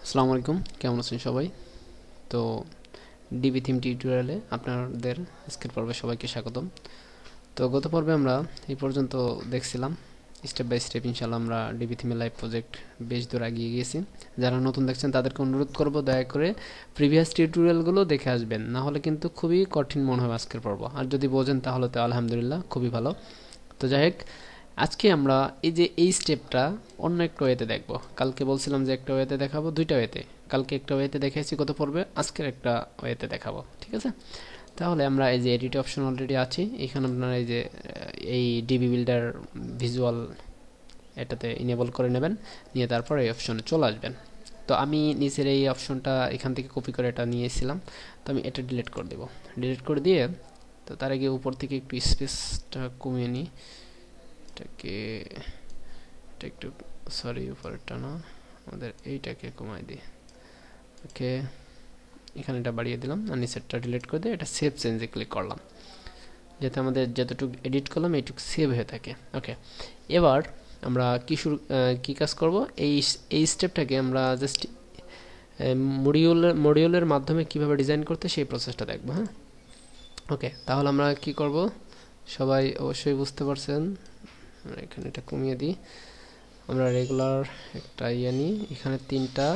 আসসালামু আলাইকুম, কেমন আছেন সবাই? তো ডিবি থিম টিউটোরিয়ালে আপনাদের আজকের পর্বে সবাইকে স্বাগতম। তো গত পর্বে আমরা এই পর্যন্ত দেখছিলাম স্টেপ বাই স্টেপ। ইনশাল্লাহ আমরা ডিবি থিমে লাইভ প্রজেক্ট বেশ দূর এগিয়ে গিয়েছি। যারা নতুন দেখছেন তাদেরকে অনুরোধ করব দয়া করে প্রিভিয়াস টিউটোরিয়ালগুলো দেখে আসবেন, না হলে কিন্তু খুবই কঠিন মনে হবে আজকের পর্ব। আর যদি বোঝেন তাহলে তো আলহামদুলিল্লাহ, খুবই ভালো। তো যাই হোক, আজকে আমরা এই স্টেপটা অন্য একটা ওয়েতে দেখব। কালকে বলছিলাম যে একটা ওয়েতে দেখাবো, দুইটা ওয়েতে। কালকে একটা ওয়েতে দেখাইছি গত পর্বে, আজকের একটা ওয়েতে দেখাবো, ঠিক আছে? তাহলে আমরা এই যে এডিট অপশন অলরেডি আছে এখানে, আপনারা এই যে এই ডিবি বিল্ডার ভিজুয়াল এটাতে ইনেবল করে নেবেন, নিয়ে তারপর এই অপশনে চলে আসবেন। তো আমি নিচের এই অপশনটা এখান থেকে কপি করে এটা নিয়েছিলাম, তো আমি এটা ডিলিট করে দেব। ডিলিট করে দিয়ে তো তার আগে উপর থেকে একটু স্পেসটা কমিয়ে নিই, এটাকে এটা একটু, সরি উপরেরটা না, আমাদের এইটাকে কমাই দিই। ওকে, এখানে এটা বাড়িয়ে দিলাম আর নিচেরটা ডিলিট করে দিয়ে এটা সেভ চেঞ্জে ক্লিক করলাম, যাতে আমাদের যতটুকু এডিট করলাম এইটুকু সেভ হয়ে থাকে। ওকে, এবার আমরা কি কাজ করব, এই স্টেপটাকে আমরা জাস্ট মডিউলের মাধ্যমে কিভাবে ডিজাইন করতে সেই প্রসেসটা দেখব। হ্যাঁ, ওকে, তাহলে আমরা কি করব সবাই অবশ্যই বুঝতে পারছেন। এখানে এটা কমিয়ে দিই। আমরা রেগুলার একটা নিই, এখানে তিনটা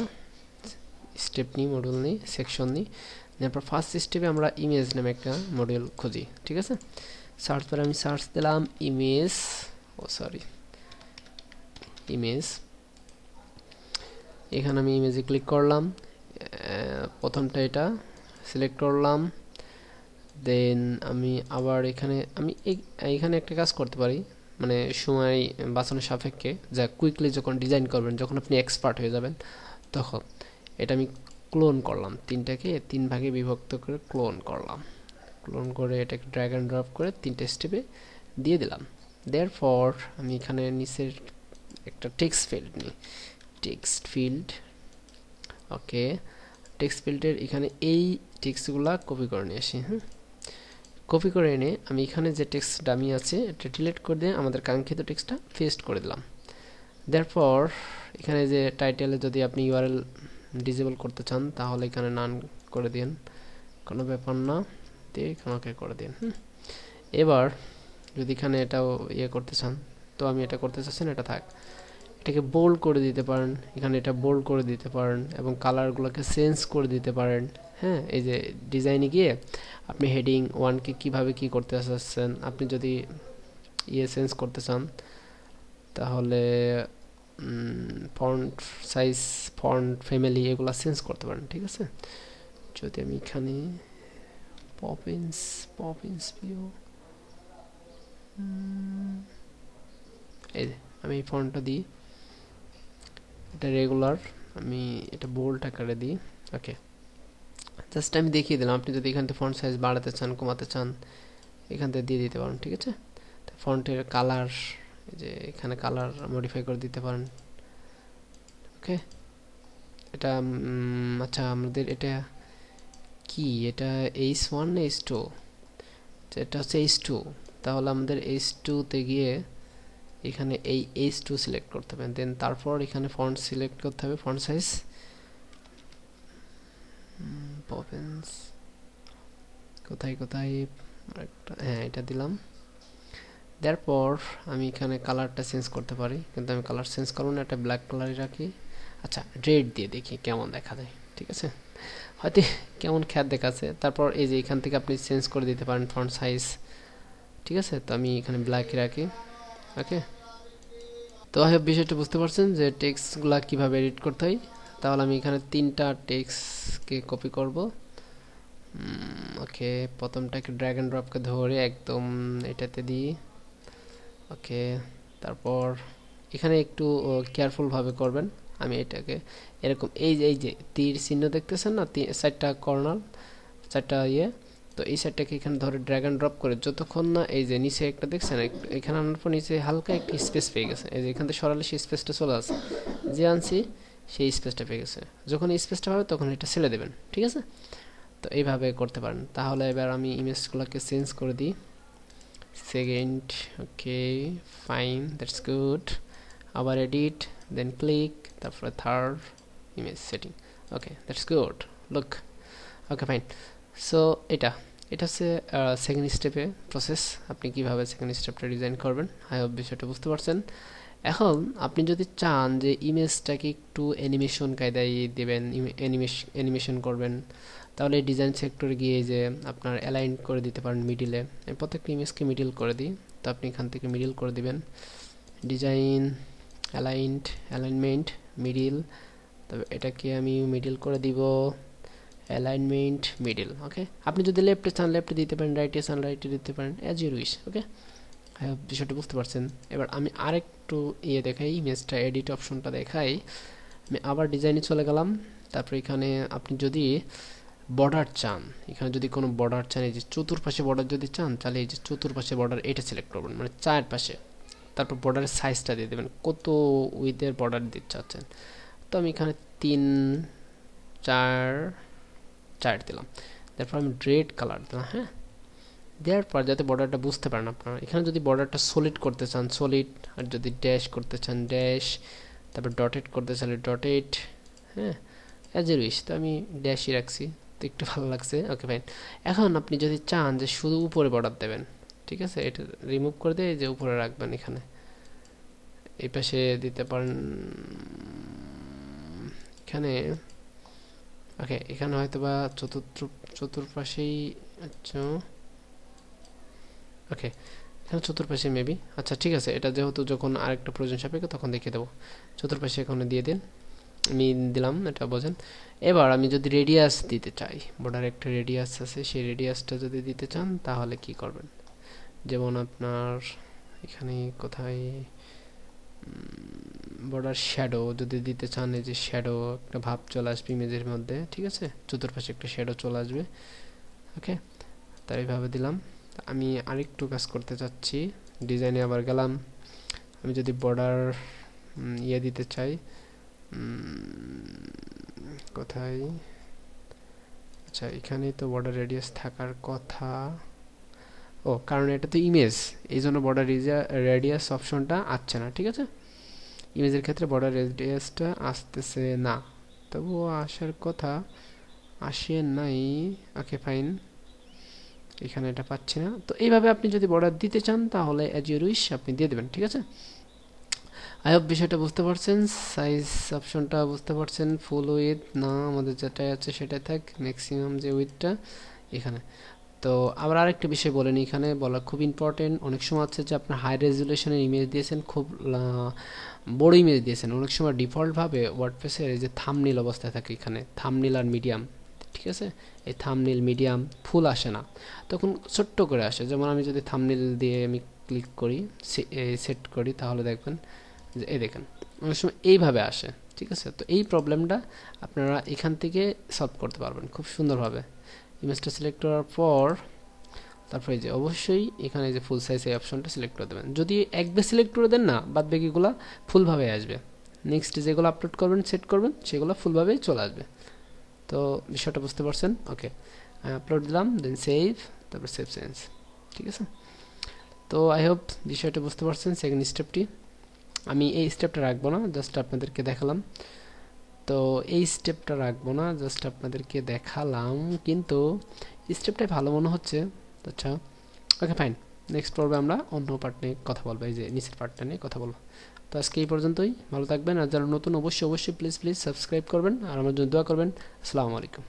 স্টেপ নিই, মডিউল নিই, সেকশন নিই। তারপর ফার্স্ট স্টেপে আমরা ইমেজ নামে একটা মডিউল খুঁজি, ঠিক আছে? সার্চ করে আমি সার্চ দিলাম ইমেজ, ইমেজ। এখানে আমি ইমেজে ক্লিক করলাম, প্রথমটা এটা সিলেক্ট করলাম। দেন আমি আবার এখানে একটা কাজ করতে পারি, মানে সময় বাঁচানোর সাপেক্ষে, যা কুইকলি যখন ডিজাইন করবেন, যখন আপনি এক্সপার্ট হয়ে যাবেন, তখন এটা আমি ক্লোন করলাম, তিনটাকে তিন ভাগে বিভক্ত করে ক্লোন করলাম। ক্লোন করে এটাকে ড্র্যাগ অ্যান্ড ড্রপ করে তিনটে স্টেপে দিয়ে দিলাম। দেয়ার পর আমি এখানে নিচের একটা টেক্সট ফিল্ড নিই, টেক্সট ফিল্ড। ওকে, টেক্সট ফিল্ডের এখানে এই টেক্সটগুলা কপি করে নিয়ে আসি। হ্যাঁ, কপি করে এনে আমি এখানে যে টেক্সট ডামি আছে এটা ডিলিট করে দিয়ে আমাদের কাঙ্ক্ষিত টেক্সটটা পেস্ট করে দিলাম। তারপর এখানে যে টাইটেলে যদি আপনি ইউআরএল ডিসেবল করতে চান তাহলে এখানে নান করে দিন, কোনো ব্যাপার না, দিয়ে এখানে ওকে করে দিন। এবার যদি এখানে এটাও করতে চান, তো আমি এটা করতে চাচ্ছি না, এটা থাক। এটাকে বোল্ড করে দিতে পারেন, এখানে এটা বোল্ড করে দিতে পারেন এবং কালারগুলোকে চেঞ্জ করে দিতে পারেন। হ্যাঁ, এই যে ডিজাইনে গিয়ে আপনি হেডিং ওয়ানকে কীভাবে কী করতে চাচ্ছেন, আপনি যদি চেঞ্জ করতে চান তাহলে ফন্ট সাইজ, ফন্ট ফ্যামিলি এগুলো চেঞ্জ করতে পারেন, ঠিক আছে? যদি আমি এখানে পপিন্স ভিউ, এই যে আমি এই ফন্টটা দিই, এটা রেগুলার, আমি এটা বোল্ড আকারে দিই। ওকে, জাস্ট আমি দেখিয়ে দিলাম, আপনি যদি এখান থেকে ফন্ট সাইজ বাড়াতে চান, কমাতে চান, এখান থেকে দিয়ে দিতে পারেন, ঠিক আছে? ফন্টের কালার, এই যে এখানে কালার মডিফাই করে দিতে পারেন। ওকে, এটা আচ্ছা, আমাদের এটা কি, এটা H1 না H2? এটা হচ্ছে H2, তাহলে আমাদের H2-তে গিয়ে এখানে এই H2 সিলেক্ট করতে হবে। দেন তারপর এখানে ফন্ট সিলেক্ট করতে হবে, ফন্ট সাইজ পপেন্স কোথায়, হ্যাঁ এটা দিলাম। তারপর আমি এখানে কালারটা চেঞ্জ করতে পারি, কিন্তু আমি কালার চেঞ্জ করব না, এটা ব্ল্যাক কালারই রাখি। আচ্ছা, রেড দিয়ে দেখি কেমন দেখা যায়, ঠিক আছে? হয়তো কেমন খ্যাত দেখাচ্ছে। তারপর এই যে এখান থেকে আপনি চেঞ্জ করে দিতে পারেন ফন্ট সাইজ, ঠিক আছে? তো আমি এখানে ব্ল্যাকই রাখি। ওকে, তো বিষয়টা বুঝতে পারছেন যে টেক্সটগুলো কীভাবে এডিট করতে হয়। তাহলে আমি এখানে তিনটা টেক্সটকে কপি করব। ওকে, প্রথমটাকে ড্র্যাগ অ্যান্ড ড্রপকে ধরে একদম এটাতে দিই। ওকে, তারপর এখানে একটু কেয়ারফুলভাবে করবেন। আমি এটাকে এরকম এই যে তীর চিহ্ন দেখতেছেন না, চারটা কর্নার, চারটা তো এই সাইডটাকে এখানে ধরে ড্র্যাগ অ্যান্ড ড্রপ করে যতক্ষণ না এই যে নিচে একটা দেখছেন, এখানে আনার পর নিচে হালকা একটি স্পেস পেয়ে গেছে, এই যে এখান থেকে সরালে সেই স্পেসটা চলে আসে, যে আনছি সেই স্পেসটা পেয়ে গেছে। যখন এই স্পেসটা পাবে তখন এটা ছেড়ে দেবেন, ঠিক আছে? তো এইভাবে করতে পারেন। তাহলে এবার আমি ইমেজগুলোকে চেঞ্জ করে দিই। Second, okay fine, that's good. আবার এডিট, দেন ক্লিক, তারপরে third, image setting. Okay, that's good. Look, okay fine. So এটা এটা হচ্ছে সেকেন্ড স্টেপে প্রসেস, আপনি কিভাবে সেকেন্ড স্টেপটা ডিজাইন করবেন। আই হোপ বিষয়টা বুঝতে পারছেন। এখন আপনি যদি চান যে ইমেজটাকে একটু অ্যানিমেশন কায়দায় দেবেন, অ্যানিমেশন করবেন, তাহলে ডিজাইন সেক্টরে গিয়ে যে আপনার অ্যালাইন করে দিতে পারেন মিডিলে। আমি প্রত্যেকটা ইমেজকে মিডিল করে দিই, তো আপনি এখান থেকে মিডিল করে দিবেন, ডিজাইন অ্যালাইনমেন্ট মিডিল, তবে এটাকে আমি মিডিল করে দিব অ্যালাইনমেন্ট মিডিল। ওকে, আপনি যদি লেফটে চান লেফটে দিতে পারেন, রাইটে চান রাইটে দিতে পারেন, অ্যাজ ইউর উইশ। ওকে, বিষয়টা বুঝতে পারছেন। এবার আমি আরেকটু দেখাই, ইমেজটা এডিট অপশনটা দেখাই। আমি আবার ডিজাইনে চলে গেলাম, তারপর এখানে আপনি যদি বর্ডার চান, এখানে যদি কোনো বর্ডার চান, এই যে চতুর্পাশে বর্ডার যদি চান, তাহলে এই যে চতুর্পাশে বর্ডার এটা সিলেক্ট করবেন, মানে চার পাশে। তারপর বর্ডারের সাইজটা দিয়ে দেবেন, কত উইথের বর্ডার দিতে চাচ্ছেন। তো আমি এখানে 3 4 4 দিলাম। তারপর আমি রেড কালার দিলাম। হ্যাঁ, দেওয়ার পর যাতে বর্ডারটা বুঝতে পারেন আপনারা, এখানে যদি বর্ডারটা সলিড করতে চান সলিড, আর যদি ড্যাশ করতে চান ড্যাশ, তারপর ডটেড করতে চাইলে ডটেড। হ্যাঁ, অ্যাজ এ উইশ। তো আমি ড্যাশই রাখছি, তো একটু ভালো লাগছে। Okay fine. এখন আপনি যদি চান যে শুধু উপরে বর্ডার দেবেন, ঠিক আছে, এটা রিমুভ করে দিয়ে যে উপরে রাখবেন, এখানে এই পাশে দিতে পারেন এখানে। ওকে, এখানে হয়তো বা চতুর্পাশেই, আচ্ছা ওকে, এখানে চতুর্পাশে মেবি, আচ্ছা ঠিক আছে, এটা যেহেতু যখন আরেকটা প্রয়োজন সাপেক্ষে তখন দেখিয়ে দেবো। চতুর্পাশে এখানে দিয়ে দিন, আমি দিলাম, এটা বোঝেন। এবার আমি যদি রেডিয়াস দিতে চাই, বর্ডার একটা রেডিয়াস আছে, সেই রেডিয়াসটা যদি দিতে চান তাহলে কি করবেন, যেমন আপনার এখানে কোথায় বর্ডার শ্যাডো যদি দিতে চান, এই যে শ্যাডো একটা ভাব চলে আসবে ইমেজের মধ্যে, ঠিক আছে, চতুর্পাশে একটা শ্যাডো চলে আসবে। ওকে, তাই এইভাবে দিলাম। আমি আরেকটু কাজ করতে চাচ্ছি, ডিজাইনে আবার গেলাম। আমি যদি বর্ডার দিতে চাই, কোথায়, আচ্ছা এখানে তো বর্ডার রেডিয়াস থাকার কথা। ও, কারণ এটা তো ইমেজ, এই জন্য বর্ডার রেডিয়াস অপশনটা আসছে না। ঠিক আছে, ইমেজের ক্ষেত্রে বর্ডার রেডিয়াসটা আসতেছে না, তবুও আসার কথা, আসে নাই। ওকে ফাইন, এখানে এটা পাচ্ছি না। তো এইভাবে আপনি যদি বর্ডার দিতে চান তাহলে অ্যাজ ইউর উইশ আপনি দিয়ে দেবেন। ঠিক আছে, আই হোপ বিষয়টা বুঝতে পারছেন। সাইজ অপশনটা বুঝতে পারছেন, ফুল উইথ না, আমাদের যেটাই আছে সেটাই থাক, ম্যাক্সিমাম যে উইথটা এখানে। তো আবার আরেকটা বিষয় বলেন, এখানে বলা খুব ইম্পর্টেন্ট, অনেক সময় আছে যে আপনার হাই রেজুলেশনের ইমেজ দিয়েছেন, খুব বড় ইমেজ দিয়েছেন, অনেক সময় ডিফল্টভাবে ওয়ার্ডপ্রেসের এই যে থাম্বনেইল অবস্থায় থাকে, এখানে থাম্বনেইল আর মিডিয়াম, ঠিক আছে, এই থাম্বনেইল মিডিয়াম ফুল আসে না, তখন ছোট্ট করে আসে। যেমন আমি যদি থাম্বনেইল দিয়ে আমি ক্লিক করি, সেট করি, তাহলে দেখবেন যে এই দেখেন অনেক সময় এইভাবে আসে। ঠিক আছে, তো এই প্রবলেমটা আপনারা এখান থেকে সলভ করতে পারবেন খুব সুন্দরভাবে। ইমেজটা সিলেক্ট করার পর তারপরে যে অবশ্যই এখানে যে ফুল সাইজ এই অপশনটা সিলেক্ট করে দেবেন। যদি একবার সিলেক্ট করে দেন না, বাদ বাকিগুলো ফুলভাবে আসবে। নেক্সট যেগুলো আপলোড করবেন সেট করবেন সেগুলো ফুলভাবেই চলে আসবে। তো বিষয়টা বুঝতে পারছেন। ওকে, আপলোড দিলাম, দেন সেভ, তারপর সেভ চেঞ্জ। ঠিক আছে, তো আই হোপ বিষয়টা বুঝতে পারছেন। সেকেন্ড স্টেপটি আমি এই স্টেপটা রাখবো না, জাস্ট আপনাদেরকে দেখালাম। তো এই স্টেপটা রাখবো না, জাস্ট আপনাদেরকে দেখালাম, কিন্তু স্টেপটাই ভালো মনে হচ্ছে। আচ্ছা ওকে ফাইন, নেক্সট পর্বে আমরা অন্য পার্ট নিয়ে কথা বলবো, এই যে নিচের পার্টটা নিয়ে কথা বলবো। তো আজকে এই পর্যন্তই, ভালো থাকবেন। আর যারা নতুন অবশ্যই প্লিজ সাবস্ক্রাইব করবেন আর আমার জন্য দোয়া করবেন। আসসালামু আলাইকুম।